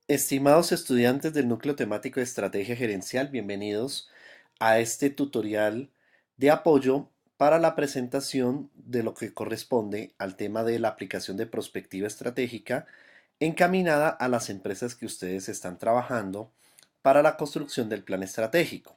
Estimados estudiantes del núcleo temático de estrategia gerencial, bienvenidos a este tutorial de apoyo para la presentación de lo que corresponde al tema de la aplicación de prospectiva estratégica encaminada a las empresas que ustedes están trabajando para la construcción del plan estratégico.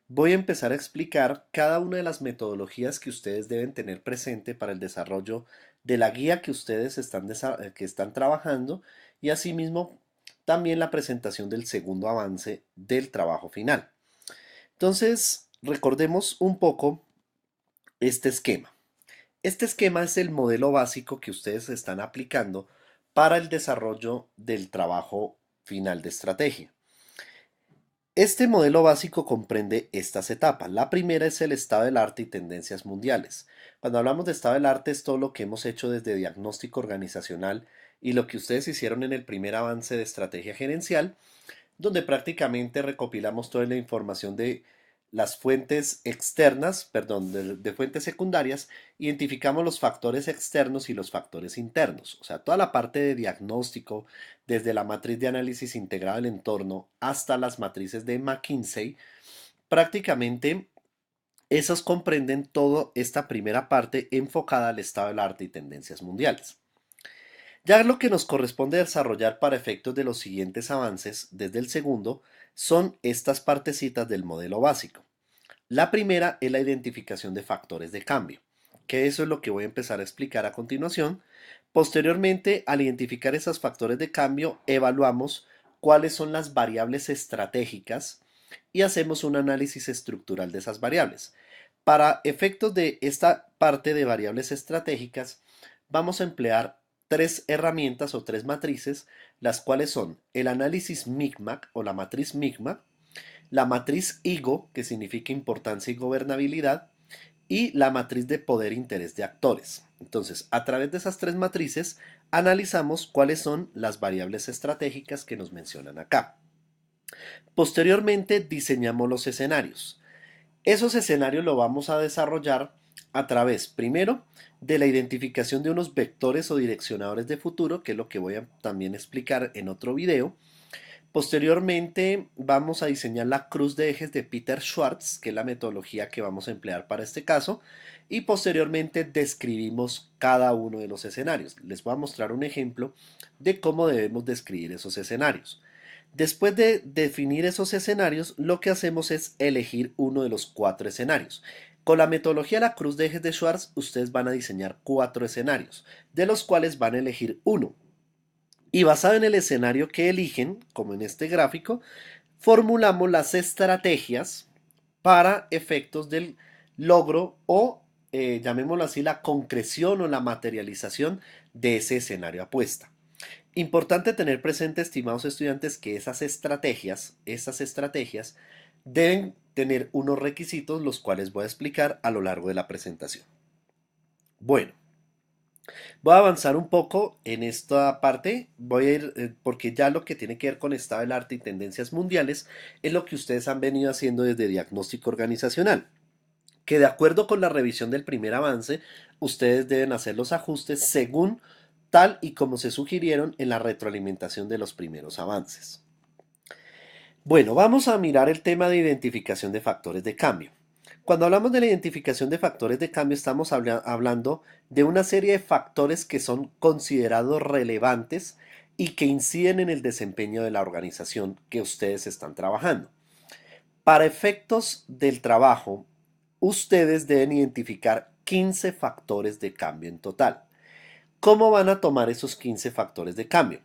Voy a empezar a explicar cada una de las metodologías que ustedes deben tener presente para el desarrollo de la guía que ustedes están trabajando y asimismo también la presentación del segundo avance del trabajo final. Entonces, recordemos un poco este esquema. Este esquema es el modelo básico que ustedes están aplicando para el desarrollo del trabajo final de estrategia. Este modelo básico comprende estas etapas. La primera es el estado del arte y tendencias mundiales. Cuando hablamos de estado del arte es todo lo que hemos hecho desde diagnóstico organizacional y lo que ustedes hicieron en el primer avance de estrategia gerencial, donde prácticamente recopilamos toda la información de las fuentes externas, perdón, de fuentes secundarias, identificamos los factores externos y los factores internos, o sea, toda la parte de diagnóstico, desde la matriz de análisis integrado del entorno hasta las matrices de McKinsey, prácticamente esas comprenden toda esta primera parte enfocada al estado del arte y tendencias mundiales. Ya lo que nos corresponde desarrollar para efectos de los siguientes avances desde el segundo son estas partecitas del modelo básico. La primera es la identificación de factores de cambio, que eso es lo que voy a empezar a explicar a continuación. Posteriormente, al identificar esos factores de cambio, evaluamos cuáles son las variables estratégicas y hacemos un análisis estructural de esas variables. Para efectos de esta parte de variables estratégicas, vamos a emplear tres herramientas o tres matrices, las cuales son el análisis MICMAC o la matriz MICMAC, la matriz IGO, que significa importancia y gobernabilidad, y la matriz de poder e interés de actores. Entonces, a través de esas tres matrices, analizamos cuáles son las variables estratégicas que nos mencionan acá. Posteriormente, diseñamos los escenarios. Esos escenarios lo vamos a desarrollar a través, primero, de la identificación de unos vectores o direccionadores de futuro, que es lo que voy a también explicar en otro video. Posteriormente, vamos a diseñar la cruz de ejes de Peter Schwartz, que es la metodología que vamos a emplear para este caso. Y posteriormente describimos cada uno de los escenarios. Les voy a mostrar un ejemplo de cómo debemos describir esos escenarios. Después de definir esos escenarios, lo que hacemos es elegir uno de los cuatro escenarios. Con la metodología de la cruz de ejes de Schwartz, ustedes van a diseñar cuatro escenarios, de los cuales van a elegir uno. Y basado en el escenario que eligen, como en este gráfico, formulamos las estrategias para efectos del logro o, llamémoslo así, la concreción o la materialización de ese escenario apuesta. Importante tener presente, estimados estudiantes, que esas estrategias deben tener unos requisitos, los cuales voy a explicar a lo largo de la presentación. Bueno, voy a avanzar un poco en esta parte, voy a ir, porque ya lo que tiene que ver con estado del arte y tendencias mundiales es lo que ustedes han venido haciendo desde diagnóstico organizacional, que de acuerdo con la revisión del primer avance, ustedes deben hacer los ajustes según tal y como se sugirieron en la retroalimentación de los primeros avances. Bueno, vamos a mirar el tema de identificación de factores de cambio. Cuando hablamos de la identificación de factores de cambio, estamos hablando de una serie de factores que son considerados relevantes y que inciden en el desempeño de la organización que ustedes están trabajando. Para efectos del trabajo, ustedes deben identificar 15 factores de cambio en total. ¿Cómo van a tomar esos 15 factores de cambio?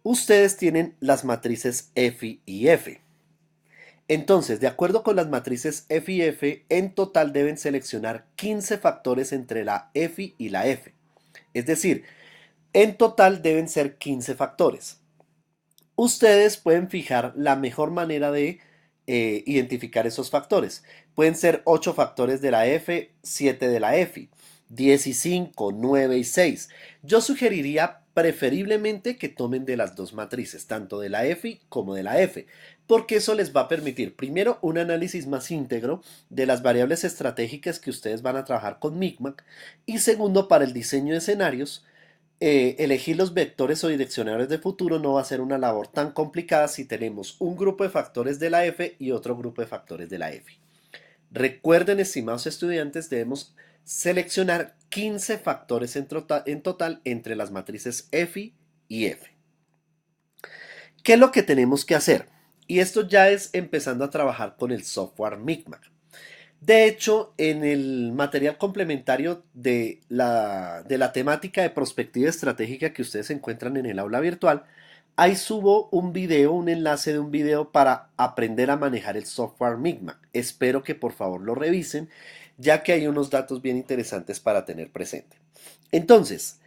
Ustedes tienen las matrices F y F. Entonces, de acuerdo con las matrices F y F, en total deben seleccionar 15 factores entre la F y la F. Es decir, en total deben ser 15 factores. Ustedes pueden fijar la mejor manera de identificar esos factores. Pueden ser 8 factores de la F, 7 de la F, 10 y 5, 9 y 6. Yo sugeriría preferiblemente que tomen de las dos matrices, tanto de la F como de la F, porque eso les va a permitir, primero, un análisis más íntegro de las variables estratégicas que ustedes van a trabajar con MICMAC y segundo, para el diseño de escenarios, elegir los vectores o direccionadores de futuro no va a ser una labor tan complicada si tenemos un grupo de factores de la F y otro grupo de factores de la F. Recuerden, estimados estudiantes, debemos seleccionar 15 factores en total entre las matrices F y F. ¿Qué es lo que tenemos que hacer? Y esto ya es empezando a trabajar con el software Micmac. De hecho, en el material complementario de la temática de prospectiva estratégica que ustedes encuentran en el aula virtual, ahí subo un video, un enlace de un video para aprender a manejar el software Micmac. Espero que por favor lo revisen, ya que hay unos datos bien interesantes para tener presente. Entonces,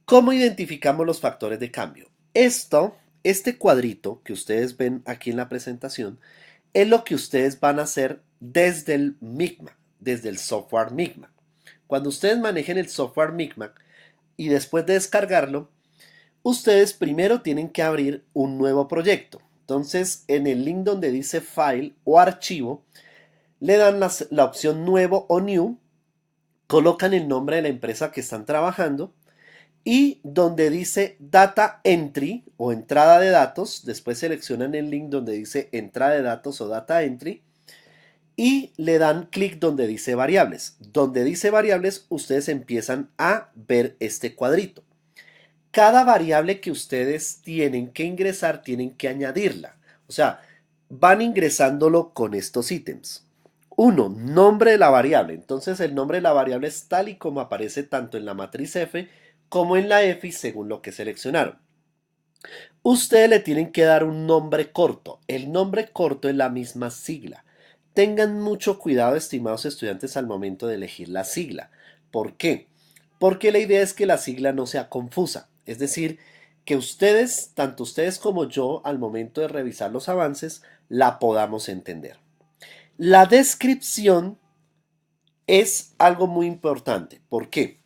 ¿cómo identificamos los factores de cambio? Este cuadrito que ustedes ven aquí en la presentación, es lo que ustedes van a hacer desde el Micmac, desde el software Micmac. Cuando ustedes manejen el software Micmac y después de descargarlo, ustedes primero tienen que abrir un nuevo proyecto. Entonces, en el link donde dice File o Archivo, le dan la opción Nuevo o New, colocan el nombre de la empresa que están trabajando y donde dice Data Entry o entrada de datos, después seleccionan el link donde dice entrada de datos o Data Entry y le dan clic donde dice variables. Donde dice variables, ustedes empiezan a ver este cuadrito. Cada variable que ustedes tienen que ingresar, tienen que añadirla. O sea, van ingresándolo con estos ítems. Uno, nombre de la variable. Entonces el nombre de la variable es tal y como aparece tanto en la matriz F como en la F según lo que seleccionaron. Ustedes le tienen que dar un nombre corto. El nombre corto es la misma sigla. Tengan mucho cuidado, estimados estudiantes, al momento de elegir la sigla. ¿Por qué? Porque la idea es que la sigla no sea confusa. Es decir, que ustedes, tanto ustedes como yo, al momento de revisar los avances, la podamos entender. La descripción es algo muy importante. ¿Por qué?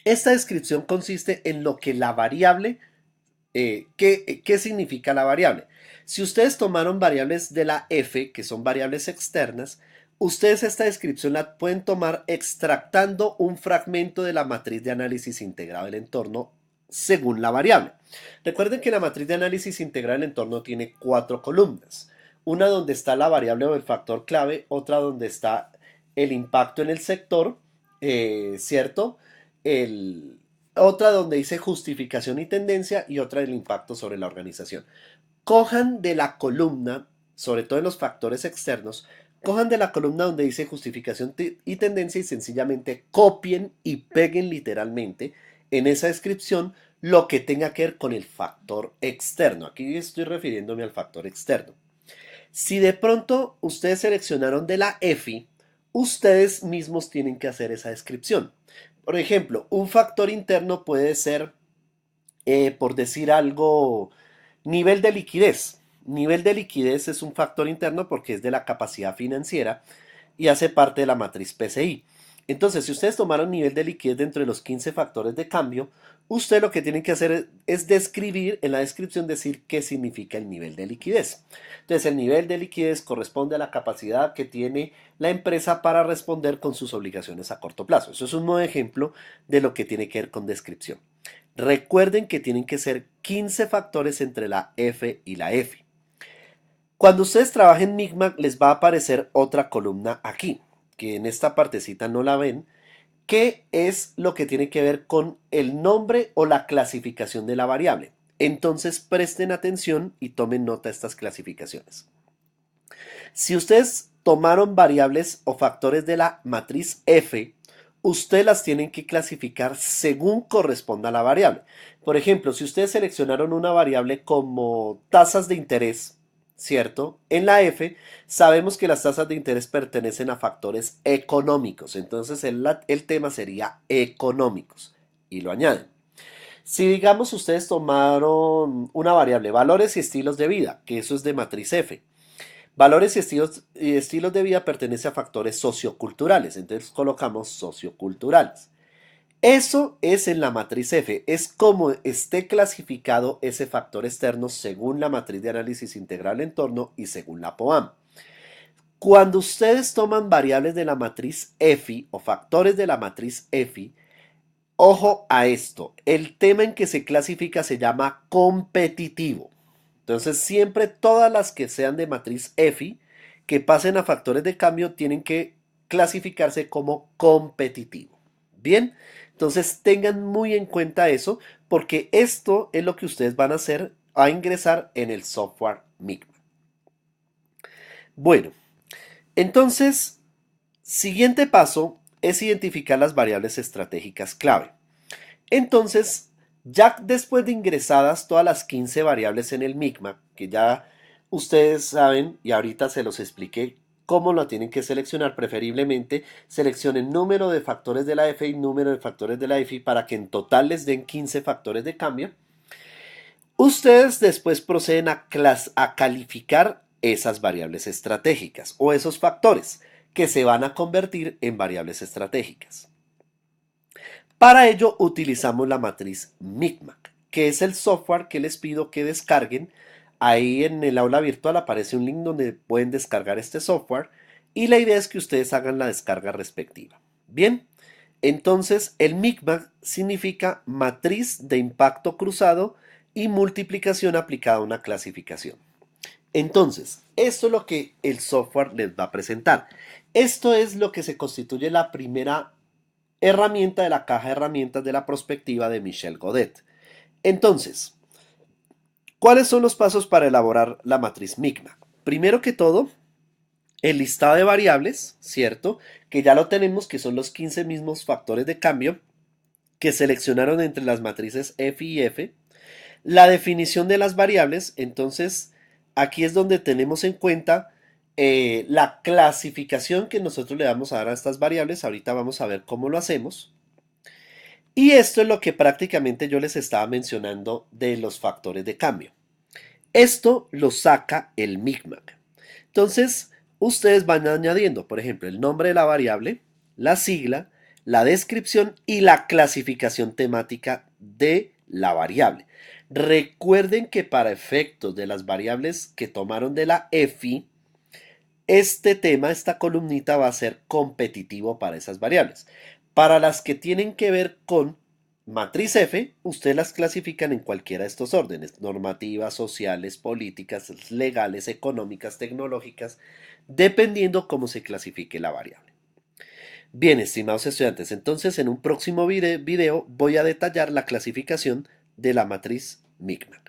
Esta descripción consiste en lo que la variable ¿qué significa la variable? Si ustedes tomaron variables de la F, que son variables externas, ustedes esta descripción la pueden tomar extractando un fragmento de la matriz de análisis integrado del entorno según la variable. Recuerden que la matriz de análisis integrado del entorno tiene 4 columnas. Una donde está la variable o el factor clave, otra donde está el impacto en el sector, ¿cierto? El, Otra donde dice justificación y tendencia y otra del impacto sobre la organización. Cojan de la columna, sobre todo en los factores externos, cojan de la columna donde dice justificación y tendencia y sencillamente copien y peguen literalmente en esa descripción lo que tenga que ver con el factor externo. Aquí estoy refiriéndome al factor externo. Si de pronto ustedes seleccionaron de la EFI, ustedes mismos tienen que hacer esa descripción. Por ejemplo, un factor interno puede ser, por decir algo, nivel de liquidez. Nivel de liquidez es un factor interno porque es de la capacidad financiera y hace parte de la matriz PCI. Entonces, si ustedes tomaron nivel de liquidez dentro de los 15 factores de cambio, usted lo que tienen que hacer es describir, en la descripción decir qué significa el nivel de liquidez. Entonces, el nivel de liquidez corresponde a la capacidad que tiene la empresa para responder con sus obligaciones a corto plazo. Eso es un nuevo ejemplo de lo que tiene que ver con descripción. Recuerden que tienen que ser 15 factores entre la F y la F. Cuando ustedes trabajen en Micmac les va a aparecer otra columna aquí, que en esta partecita no la ven, que es lo que tiene que ver con el nombre o la clasificación de la variable. Entonces presten atención y tomen nota de estas clasificaciones. Si ustedes tomaron variables o factores de la matriz F, ustedes las tienen que clasificar según corresponda a la variable. Por ejemplo, si ustedes seleccionaron una variable como tasas de interés, ¿cierto? En la F sabemos que las tasas de interés pertenecen a factores económicos, entonces el tema sería económicos y lo añaden. Si digamos ustedes tomaron una variable valores y estilos de vida, que eso es de matriz F, valores y estilos de vida pertenece a factores socioculturales, entonces colocamos socioculturales. Eso es en la matriz F, es como esté clasificado ese factor externo según la matriz de análisis integral entorno y según la POAM. Cuando ustedes toman variables de la matriz EFI o factores de la matriz EFI, Ojo a esto, el tema en que se clasifica se llama competitivo. Entonces siempre todas las que sean de matriz EFI que pasen a factores de cambio tienen que clasificarse como competitivo. Bien, entonces tengan muy en cuenta eso porque esto es lo que ustedes van a hacer a ingresar en el software Migma. Bueno, entonces, siguiente paso es identificar las variables estratégicas clave. Entonces, ya después de ingresadas todas las 15 variables en el Migma, que ya ustedes saben y ahorita se los expliqué cómo lo tienen que seleccionar, preferiblemente seleccionen número de factores de la F y número de factores de la F para que en total les den 15 factores de cambio. Ustedes después proceden a calificar esas variables estratégicas o esos factores que se van a convertir en variables estratégicas. Para ello utilizamos la matriz Micmac, que es el software que les pido que descarguen. Ahí en el aula virtual aparece un link donde pueden descargar este software y la idea es que ustedes hagan la descarga respectiva. Bien, entonces el Micmac significa matriz de impacto cruzado y multiplicación aplicada a una clasificación. Entonces, esto es lo que el software les va a presentar. Esto es lo que se constituye la primera herramienta de la caja de herramientas de la prospectiva de Michel Godet. Entonces, ¿cuáles son los pasos para elaborar la matriz Micmac? Primero que todo, el listado de variables, ¿cierto? Que ya lo tenemos, que son los 15 mismos factores de cambio que seleccionaron entre las matrices F y F. La definición de las variables, entonces, aquí es donde tenemos en cuenta la clasificación que nosotros le vamos a dar a estas variables. Ahorita vamos a ver cómo lo hacemos. Y esto es lo que prácticamente yo les estaba mencionando de los factores de cambio. Esto lo saca el Micmac. Entonces, ustedes van añadiendo, por ejemplo, el nombre de la variable, la sigla, la descripción y la clasificación temática de la variable. Recuerden que para efectos de las variables que tomaron de la EFI, este tema, esta columnita va a ser competitivo para esas variables. Para las que tienen que ver con matriz F, ustedes las clasifican en cualquiera de estos órdenes: normativas, sociales, políticas, legales, económicas, tecnológicas, dependiendo cómo se clasifique la variable. Bien, estimados estudiantes, entonces en un próximo video voy a detallar la clasificación de la matriz Micmac.